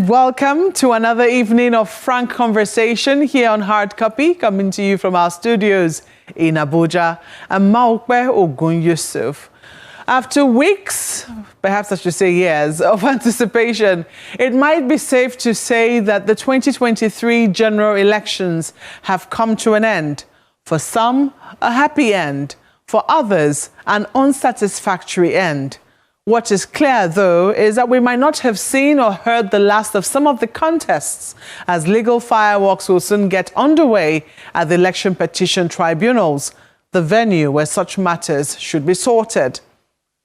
welcome to another evening of frank conversation here on Hard Copy, coming to you from our studios in Abuja. I'm Maokbe Ogun Yusuf. After weeks, perhaps I should say years, of anticipation, it might be safe to say that the 2023 general elections have come to an end. For some, a happy end. For others, an unsatisfactory end. What is clear, though, is that we might not have seen or heard the last of some of the contests, as legal fireworks will soon get underway at the election petition tribunals, the venue where such matters should be sorted.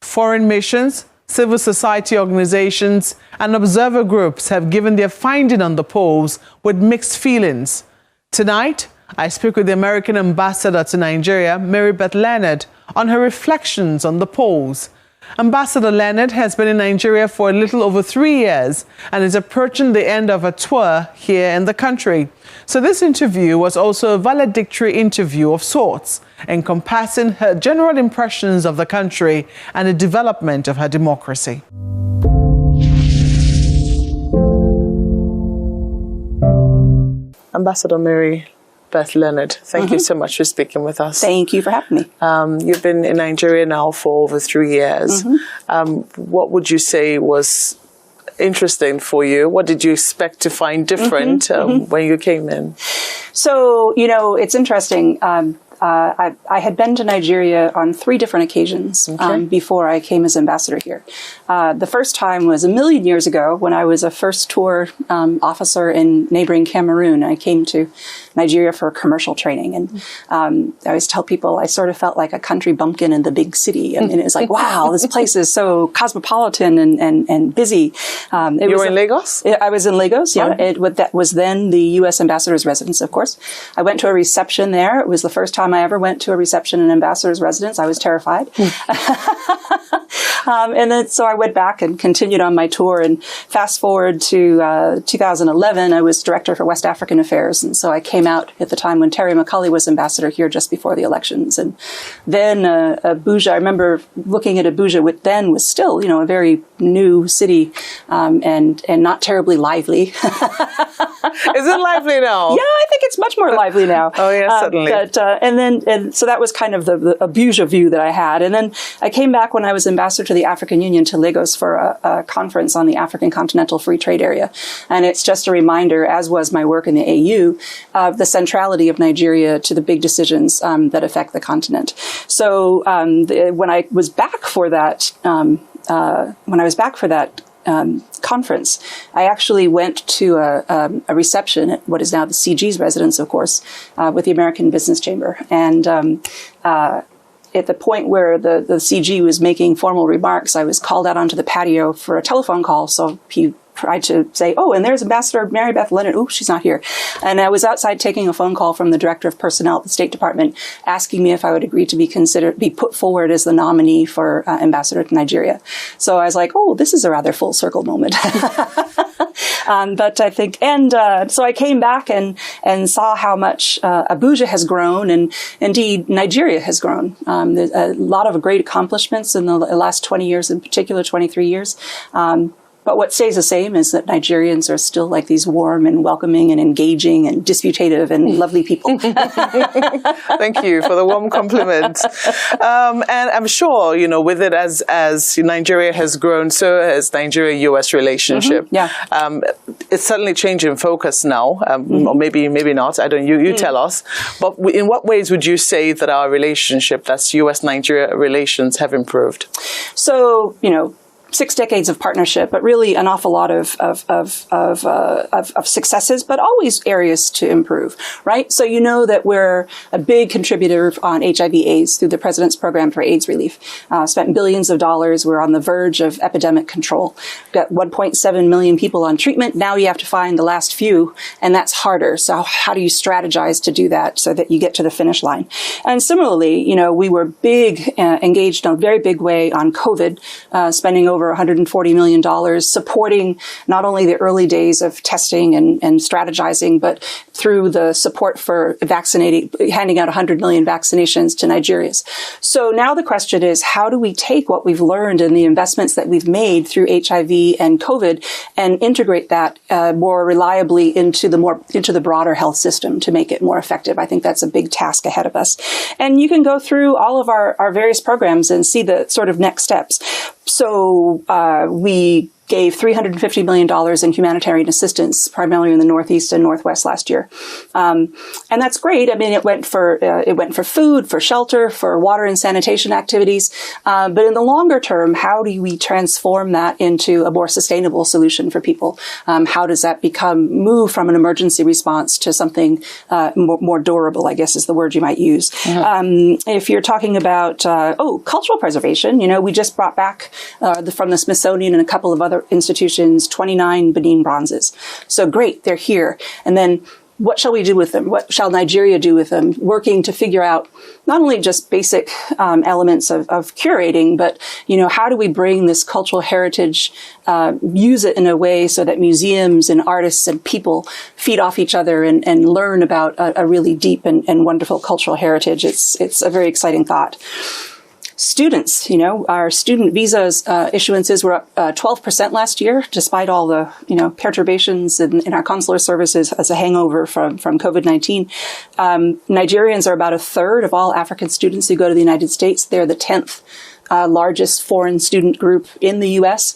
Foreign missions, civil society organizations, and observer groups have given their finding on the polls with mixed feelings. Tonight, I speak with the American ambassador to Nigeria, Mary Beth Leonard, on her reflections on the polls. Ambassador Leonard has been in Nigeria for a little over 3 years and is approaching the end of a tour here in the country. So this interview was also a valedictory interview of sorts, encompassing her general impressions of the country and the development of her democracy. Ambassador Mary Beth Leonard, thank you so much for speaking with us. Thank you for having me. You've been in Nigeria now for over 3 years. What would you say was interesting for you? What did you expect to find different when you came in? So, you know, it's interesting. I had been to Nigeria on 3 different occasions before I came as ambassador here. The first time was a million years ago when I was a first tour officer in neighboring Cameroon. I came to Nigeria for commercial training. And I always tell people I sort of felt like a country bumpkin in the big city. I mean, it was like, wow, this place is so cosmopolitan and busy. You were in Lagos? I was in Lagos, yeah. That was then the U.S. ambassador's residence, of course. I went to a reception there. It was the first time I ever went to a reception in an ambassador's residence. I was terrified. And then so I went back and continued on my tour. And fast forward to 2011, I was director for West African Affairs. And so I came out at the time when Terry McAuley was ambassador here just before the elections. And then Abuja, I remember looking at Abuja, which then was still, you know, a very new city and not terribly lively. Is it lively now? Yeah, I think it's much more lively now. Oh, yes, certainly. And so that was kind of the Abuja view that I had. And then I came back when I was ambassador to the African Union to Lagos for a conference on the African Continental Free Trade Area. And it's just a reminder, as was my work in the AU, of the centrality of Nigeria to the big decisions that affect the continent. So when I was back for that, conference, I actually went to a reception at what is now the CG's residence, of course, with the American Business Chamber. And at the point where the CG was making formal remarks, I was called out onto the patio for a telephone call. So he tried to say, oh, and there's Ambassador Mary Beth Leonard. Oh, she's not here. And I was outside taking a phone call from the director of personnel at the State Department asking me if I would agree to be put forward as the nominee for ambassador to Nigeria. So I was like, oh, this is a rather full circle moment. But I think, so I came back and saw how much Abuja has grown, and indeed Nigeria has grown. There's a lot of great accomplishments in the last 20 years, in particular 23 years. But what stays the same is that Nigerians are still like these warm and welcoming and engaging and disputative and lovely people. Thank you for the warm compliment. And I'm sure, you know, with it as Nigeria has grown, so has Nigeria-US relationship. Yeah. It's certainly changing focus now, or maybe not. I don't. You tell us. But in what ways would you say that our relationship, that's US-Nigeria relations, have improved? So, you know, 6 decades of partnership, but really an awful lot of successes, but always areas to improve, right? So you know that we're a big contributor on HIV/AIDS through the President's Program for AIDS Relief. Spent billions of dollars. We're on the verge of epidemic control. Got 1.7 million people on treatment. Now you have to find the last few, and that's harder. So how do you strategize to do that so that you get to the finish line? And similarly, you know, we were engaged in a very big way on COVID, spending over over $140 million, supporting not only the early days of testing and strategizing, but through the support for handing out 100 million vaccinations to Nigerians. So now the question is, how do we take what we've learned and the investments that we've made through HIV and COVID and integrate that more reliably into the broader health system to make it more effective? I think that's a big task ahead of us. And you can go through all of our various programs and see the sort of next steps. So we gave $350 million in humanitarian assistance, primarily in the Northeast and Northwest last year. And that's great. I mean, it went for food, for shelter, for water and sanitation activities. But in the longer term, how do we transform that into a more sustainable solution for people? How does that move from an emergency response to something more durable, I guess is the word you might use. If you're talking about, cultural preservation, we just brought back from the Smithsonian and a couple of other institutions, 29 Benin bronzes. So great, they're here. And then what shall we do with them? What shall Nigeria do with them? Working to figure out not only just basic elements of curating, but, how do we bring this cultural heritage, use it in a way so that museums and artists and people feed off each other and learn about a really deep and wonderful cultural heritage. It's a very exciting thought. Students, our student visas issuances were up 12% last year, despite all the, perturbations in our consular services as a hangover from COVID-19. Nigerians are about a third of all African students who go to the United States. They're the 10th largest foreign student group in the U.S.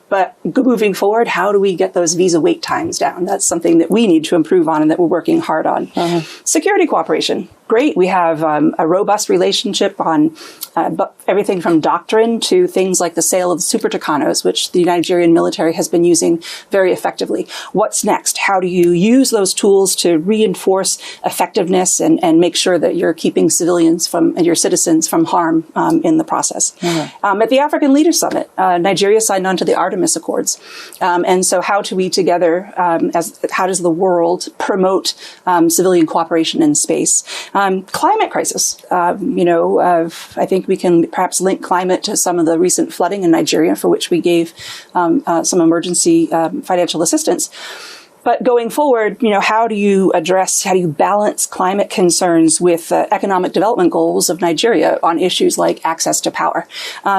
But moving forward, how do we get those visa wait times down? That's something that we need to improve on and that we're working hard on. Security cooperation. Great. We have a robust relationship on everything from doctrine to things like the sale of Super Tucanos, which the Nigerian military has been using very effectively. What's next? How do you use those tools to reinforce effectiveness and make sure that you're keeping civilians and your citizens from harm in the process? At the African Leaders Summit, Nigeria signed on to the Artemis Accords. And so how do we together, how does the world promote civilian cooperation in space? Climate crisis. I think we can perhaps link climate to some of the recent flooding in Nigeria, for which we gave some emergency financial assistance. But going forward, how do you balance climate concerns with economic development goals of Nigeria on issues like access to power?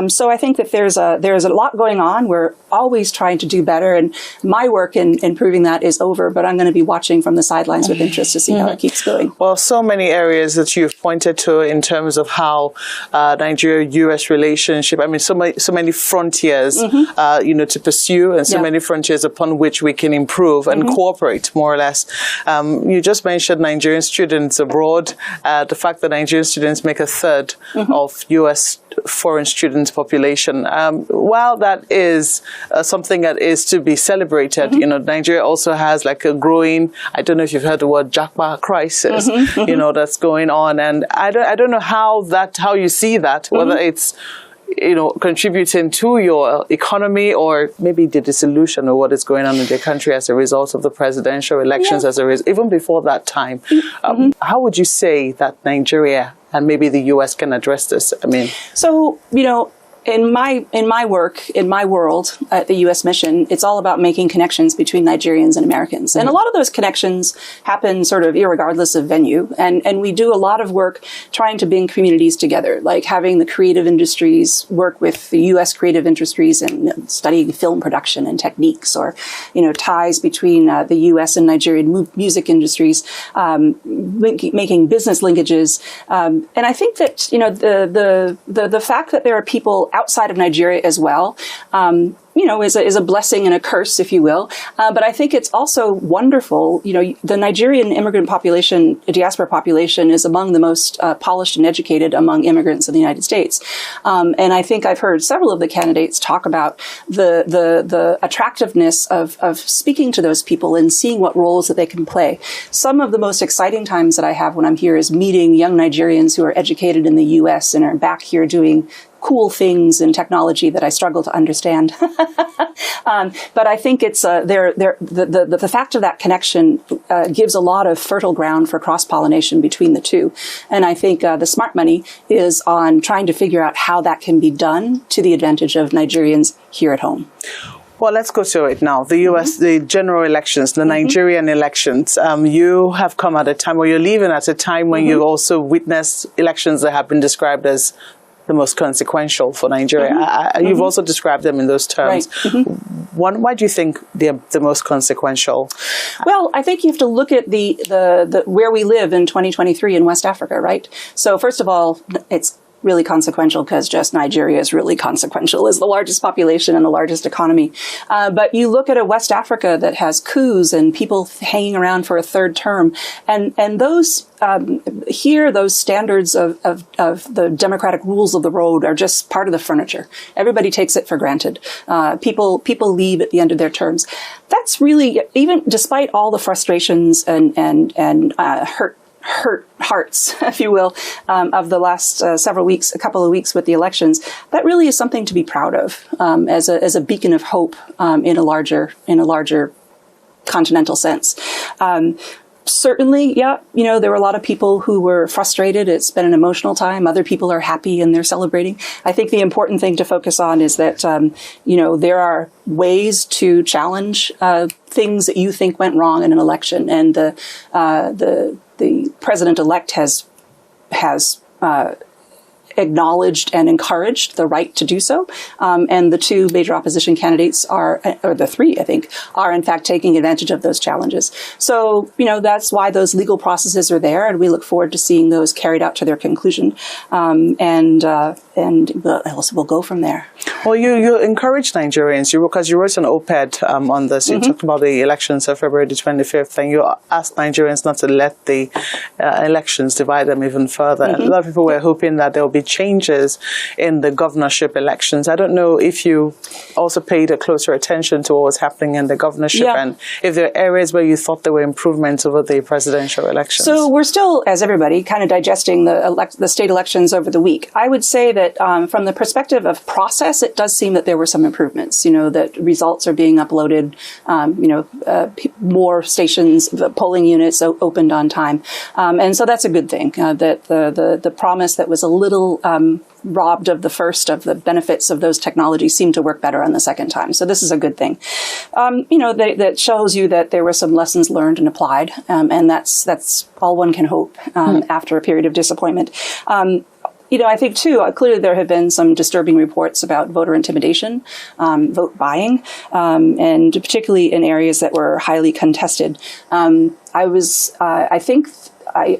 So I think that there's a lot going on. We're always trying to do better, and my work in improving that is over, but I'm going to be watching from the sidelines with interest to see how it keeps going. Well, so many areas that you've pointed to in terms of how Nigeria-U.S. relationship, I mean, so many frontiers, to pursue, and so many frontiers upon which we can improve and cooperate, more or less. You just mentioned Nigerian students abroad. The fact that Nigerian students make a third of U.S. foreign students population. While that is something that is to be celebrated, Nigeria also has like a growing, I don't know if you've heard the word Japa crisis, that's going on. And I don't know how you see that, whether it's contributing to your economy or maybe the dissolution of what is going on in the country as a result of the presidential elections, even before that time. How would you say that Nigeria and maybe the U.S. can address this? I mean, so, in my work, in my world at the U.S. mission, it's all about making connections between Nigerians and Americans. And a lot of those connections happen sort of irregardless of venue. And we do a lot of work trying to bring communities together, like having the creative industries work with the U.S. creative industries and studying film production and techniques, or, ties between the U.S. and Nigerian music industries, making business linkages. And I think that, the fact that there are people outside of Nigeria as well, is a blessing and a curse, if you will. But I think it's also wonderful. The Nigerian immigrant population, diaspora population, is among the most polished and educated among immigrants in the United States. And I think I've heard several of the candidates talk about the attractiveness of speaking to those people and seeing what roles that they can play. Some of the most exciting times that I have when I'm here is meeting young Nigerians who are educated in the U.S. and are back here doing cool things in technology that I struggle to understand. But I think it's the fact of that connection gives a lot of fertile ground for cross-pollination between the two. And I think the smart money is on trying to figure out how that can be done to the advantage of Nigerians here at home. Well, let's go to it now. The U.S., the general elections, the Nigerian elections. You have come at a time, or you're leaving at a time when you also witnessed elections that have been described as the most consequential for Nigeria. You've also described them in those terms. Right. Why do you think they're the most consequential? Well, I think you have to look at the where we live in 2023 in West Africa, right? So first of all, it's really consequential because just Nigeria is really consequential as the largest population and the largest economy. But you look at a West Africa that has coups and people hanging around for a third term, and those here, those standards of the democratic rules of the road are just part of the furniture. Everybody takes it for granted. People leave at the end of their terms. That's really, even despite all the frustrations and hurt hearts, if you will, of the last a couple of weeks with the elections. That really is something to be proud of as a beacon of hope in a larger continental sense. Certainly, yeah, there were a lot of people who were frustrated. It's been an emotional time. Other people are happy and they're celebrating. I think the important thing to focus on is that, there are ways to challenge things that you think went wrong in an election. And the president-elect has acknowledged and encouraged the right to do so. And the two major opposition candidates or the three, I think, are in fact taking advantage of those challenges. So, that's why those legal processes are there. And we look forward to seeing those carried out to their conclusion. And we'll go from there. Well, you encourage Nigerians, because you wrote an op-ed on this. You talked about the elections of February the 25th, and you asked Nigerians not to let the elections divide them even further. And a lot of people were hoping that there will be changes in the governorship elections. I don't know if you also paid a closer attention to what was happening in the governorship and if there are areas where you thought there were improvements over the presidential elections. So we're still, as everybody, kind of digesting the state elections over the week. I would say that from the perspective of process, it does seem that there were some improvements, that results are being uploaded, more stations, the polling units opened on time. And so that's a good thing, that the promise that was a little robbed of the first of the benefits of those technologies seemed to work better on the second time. So this is a good thing. That shows you that there were some lessons learned and applied. And that's all one can hope after a period of disappointment. I think, too, clearly there have been some disturbing reports about voter intimidation, vote buying, and particularly in areas that were highly contested.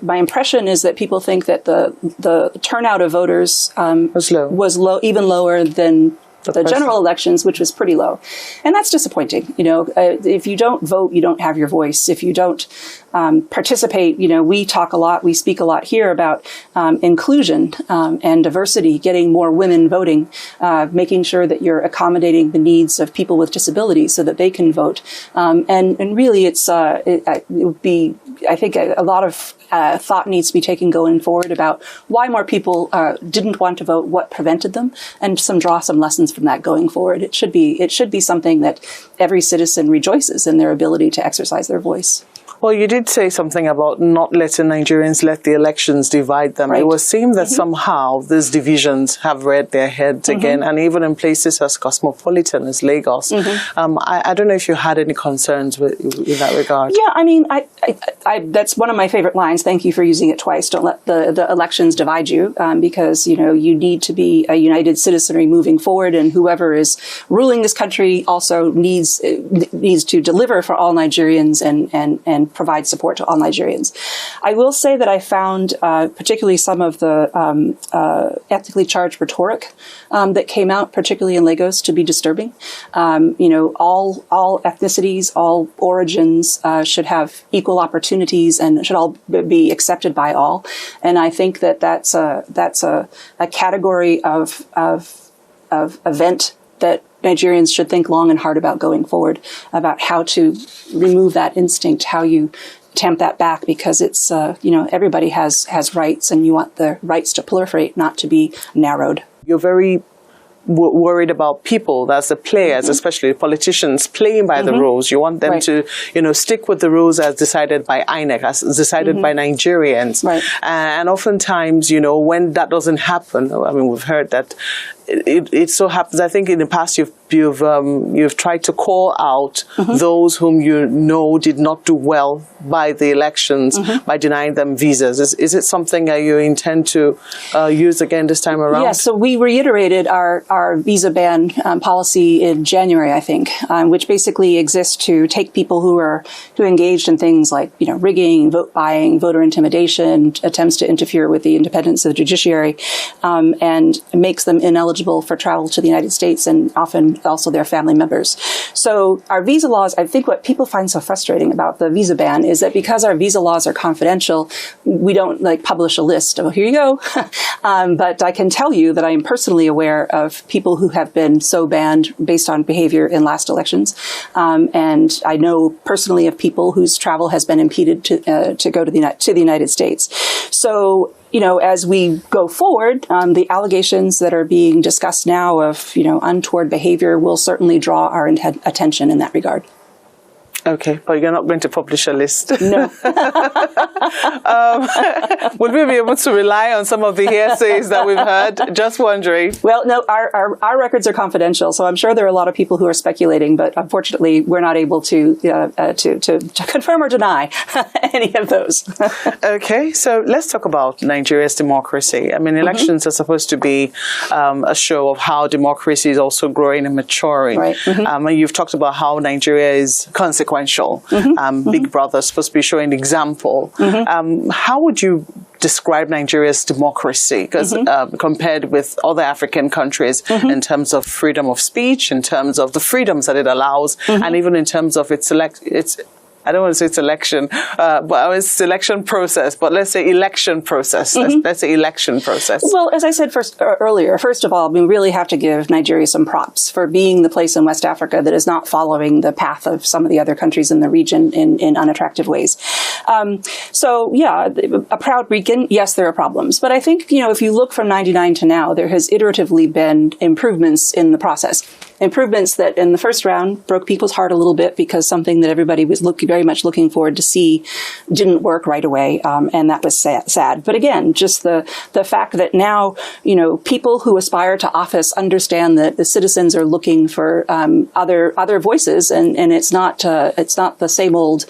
My impression is that people think that the turnout of voters was low, even lower than the general elections, which was pretty low. And that's disappointing. If you don't vote, you don't have your voice. If you don't participate, we talk a lot, we speak a lot here about inclusion and diversity, getting more women voting, making sure that you're accommodating the needs of people with disabilities so that they can vote. And really, it would be, I think, a lot of thought needs to be taken going forward about why more people didn't want to vote, what prevented them, and draw some lessons from that going forward. It should be something that every citizen rejoices in their ability to exercise their voice. Well, you did say something about not letting Nigerians let the elections divide them. Right. It would seem that somehow these divisions have reared their heads again, and even in places as cosmopolitan as Lagos. I don't know if you had any concerns in that regard. Yeah, I mean, that's one of my favorite lines. Thank you for using it twice. Don't let the elections divide you, because, you need to be a united citizenry moving forward, and whoever is ruling this country also needs to deliver for all Nigerians and provide support to all Nigerians. I will say that I found particularly some of the ethnically charged rhetoric that came out, particularly in Lagos, to be disturbing. All ethnicities, all origins should have equal opportunities and should all be accepted by all. And I think that's a category of event that Nigerians should think long and hard about going forward, about how to remove that instinct, how you tamp that back, because it's, everybody has rights, and you want the rights to proliferate, not to be narrowed. You're very worried about people, that's the players, especially politicians, playing by the rules. You want them to, stick with the rules as decided by INEC, as decided by Nigerians. Right. And oftentimes, when that doesn't happen, I mean, we've heard that it so happens. I think in the past you've tried to call out those whom did not do well by the elections by denying them visas. Is it something that you intend to use again this time around? Yes. So we reiterated our visa ban policy in January, I think, which basically exists to take people who engaged in things like rigging, vote buying, voter intimidation, attempts to interfere with the independence of the judiciary, and makes them ineligible for travel to the United States and often also their family members. So our visa laws, I think what people find so frustrating about the visa ban is that because our visa laws are confidential, we don't publish a list of, here you go. But I can tell you that I am personally aware of people who have been so banned based on behavior in last elections. And I know personally of people whose travel has been impeded to go to the United States. So, as we go forward, the allegations that are being discussed now of, untoward behavior will certainly draw our attention in that regard. Okay, but you're not going to publish a list. No. Would we be able to rely on some of the hearsays that we've heard? Just wondering. Well, no, our records are confidential, so I'm sure there are a lot of people who are speculating, but unfortunately, we're not able to confirm or deny any of those. Okay, so let's talk about Nigeria's democracy. I mean, elections are supposed to be a show of how democracy is also growing and maturing. Right. And you've talked about how Nigeria is consequential. Big Brother is supposed to be showing the example. How would you describe Nigeria's democracy compared with other African countries in terms of freedom of speech, in terms of the freedoms that it allows, and even in terms of its I don't want to say it's election, but it's selection process, but let's say election process. Let's say election process. Well, as I said earlier, first of all, we really have to give Nigeria some props for being the place in West Africa that is not following the path of some of the other countries in the region in unattractive ways. So, yeah, a proud region, yes, there are problems. But I think, if you look from 99 to now, there has iteratively been improvements in the process. Improvements that in the first round broke people's heart a little bit because something that everybody was very much looking forward to see didn't work right away. And that was sad. But again, just the fact that now, people who aspire to office understand that the citizens are looking for other voices, and it's not the same old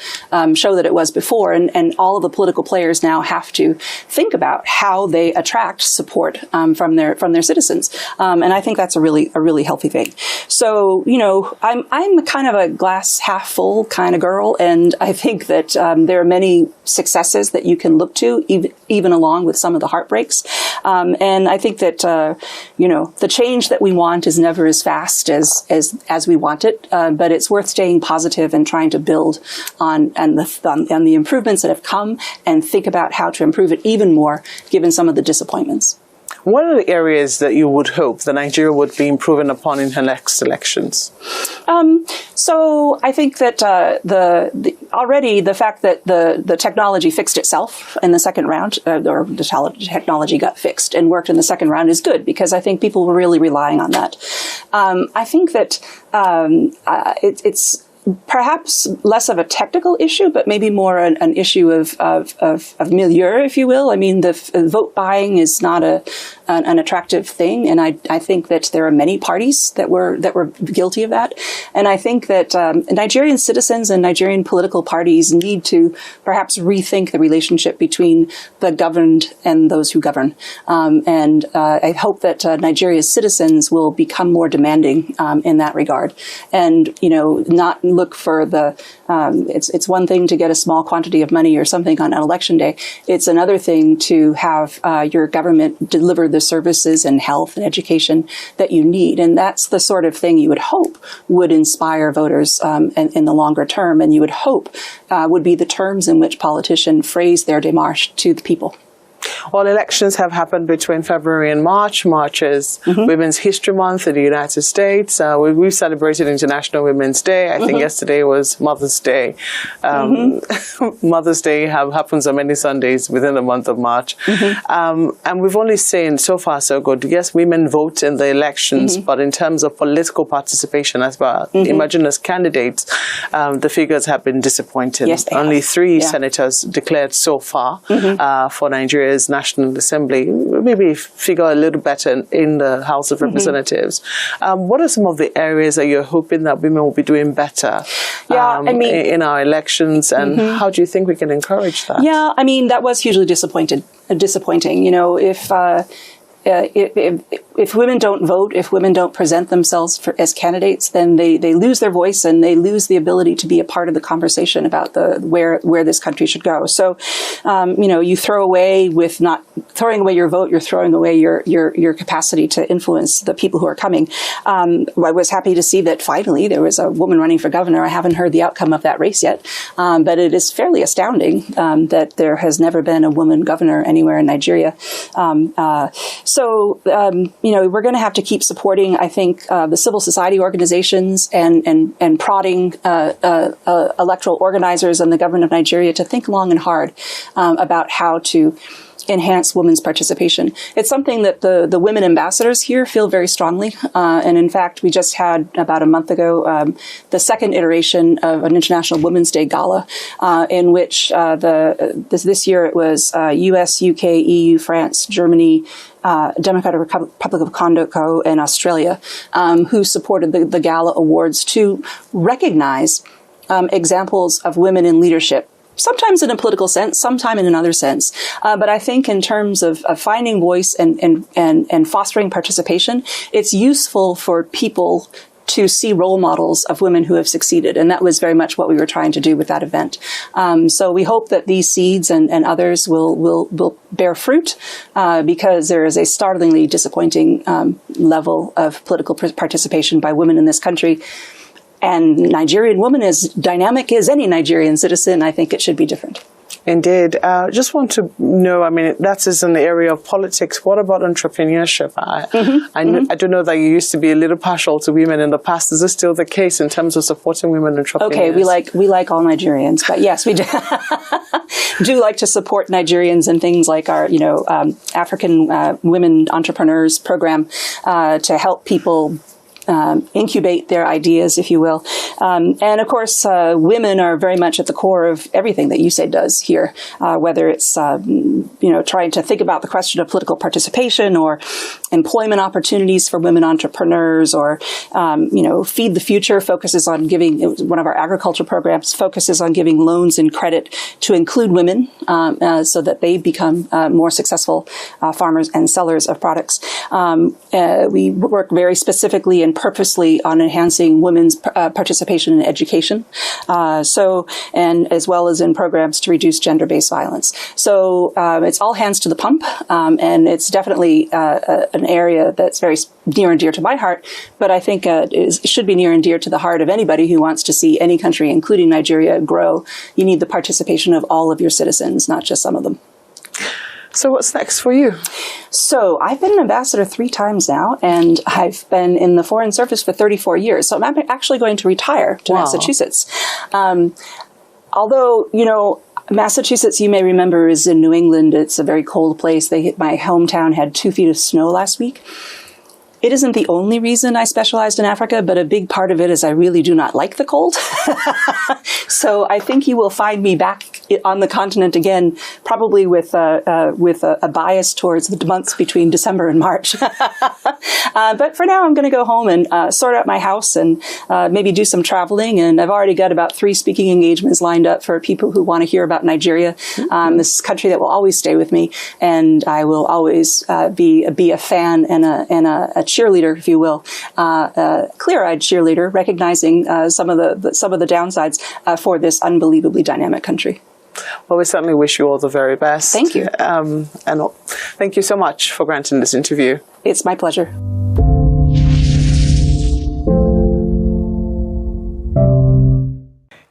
show that it was before. And all of the political players now have to think about how they attract support from their citizens. And I think that's a really healthy thing. So, I'm kind of a glass half full kind of girl, and I think that there are many successes that you can look to, even along with some of the heartbreaks. And I think that the change that we want is never as fast as we want it, but it's worth staying positive and trying to build on the improvements that have come, and think about how to improve it even more, given some of the disappointments. What are the areas that you would hope that Nigeria would be improving upon in her next elections? So I think that already the fact that the technology fixed itself in the second round, or the technology got fixed and worked in the second round, is good, because I think people were really relying on that. I think that it's perhaps less of a technical issue, but maybe more an issue of milieu, if you will. I mean, the vote buying is not an attractive thing, and I think that there are many parties that were guilty of that. And I think that Nigerian citizens and Nigerian political parties need to perhaps rethink the relationship between the governed and those who govern. And I hope that Nigeria's citizens will become more demanding in that regard, and not look for it's one thing to get a small quantity of money or something on election day. It's another thing to have your government deliver the services and health and education that you need. And that's the sort of thing you would hope would inspire voters in the longer term, and you would hope would be the terms in which politicians phrase their démarche to the people. Well, elections have happened between February and March. March is Women's History Month in the United States. We've celebrated International Women's Day. I think yesterday was Mother's Day. Mother's Day happens on many Sundays within the month of March. And we've only seen, so far so good, yes, women vote in the elections, but in terms of political participation as well, imagine as candidates, the figures have been disappointing. Yes, only 3 senators declared so far for Nigeria's National Assembly. Maybe figure a little better in the House of Representatives. What are some of the areas that you're hoping that women will be doing better in our elections, and how do you think we can encourage that? Yeah, I mean, that was hugely disappointing. You know, if women don't vote, if women don't present themselves as candidates, then they lose their voice and they lose the ability to be a part of the conversation about where this country should go. So, you know, you throw away with not throwing away your vote, you're throwing away your capacity to influence the people who are coming. I was happy to see that finally there was a woman running for governor. I haven't heard the outcome of that race yet, but it is fairly astounding that there has never been a woman governor anywhere in Nigeria. So, you know, we're going to have to keep supporting, I think, the civil society organizations and prodding electoral organizers and the government of Nigeria to think long and hard about how to enhance women's participation. It's something that the women ambassadors here feel very strongly. And in fact, we just had about a month ago the second iteration of an International Women's Day Gala, in which this year it was US, UK, EU, France, Germany, Democratic Republic of Congo, and Australia, who supported the Gala Awards to recognize examples of women in leadership. Sometimes in a political sense, sometimes in another sense. But I think in terms of finding voice and fostering participation, it's useful for people to see role models of women who have succeeded. And that was very much what we were trying to do with that event. So we hope that these seeds and others will bear fruit, because there is a startlingly disappointing level of political participation by women in this country. And Nigerian woman, as dynamic as any Nigerian citizen, I think it should be different. Indeed. Just want to know, I mean, that is in the area of politics. What about entrepreneurship? I do know that you used to be a little partial to women in the past. Is this still the case in terms of supporting women entrepreneurs? Okay, we like all Nigerians, but yes, we do like to support Nigerians in things like our, African Women Entrepreneurs Program to help people incubate their ideas, if you will. And of course, women are very much at the core of everything that USAID does here, whether it's, trying to think about the question of political participation or employment opportunities for women entrepreneurs, or, Feed the Future focuses on giving, one of our agriculture programs focuses on giving loans and credit to include women so that they become more successful farmers and sellers of products. We work very specifically and purposely on enhancing women's participation in education, and as well as in programs to reduce gender-based violence. So it's all hands to the pump, and it's definitely an area that's very near and dear to my heart, but I think it should be near and dear to the heart of anybody who wants to see any country, including Nigeria, grow. You need the participation of all of your citizens, not just some of them. So what's next for you? So I've been an ambassador 3 times now, and I've been in the Foreign Service for 34 years. So I'm actually going to retire to Massachusetts. Although, Massachusetts, you may remember, is in New England. It's a very cold place. My hometown had 2 feet of snow last week. It isn't the only reason I specialized in Africa, but a big part of it is I really do not like the cold. So I think you will find me back on the continent again, probably with a bias towards the months between December and March. But for now, I'm going to go home and sort out my house and maybe do some traveling. And I've already got about 3 speaking engagements lined up for people who want to hear about Nigeria. This is a country that will always stay with me, and I will always be a fan and a cheerleader, if you will, clear-eyed cheerleader, recognizing some of the downsides for this unbelievably dynamic country. Well, we certainly wish you all the very best. Thank you. And thank you so much for granting this interview. It's my pleasure.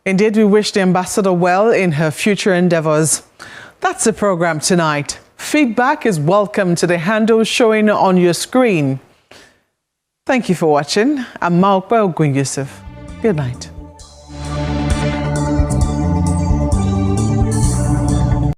Indeed, we wish the ambassador well in her future endeavors. That's the program tonight. feedback is welcome to the handle showing on your screen. Thank you for watching. I'm Maokpe Ogun Yusuf. Good night.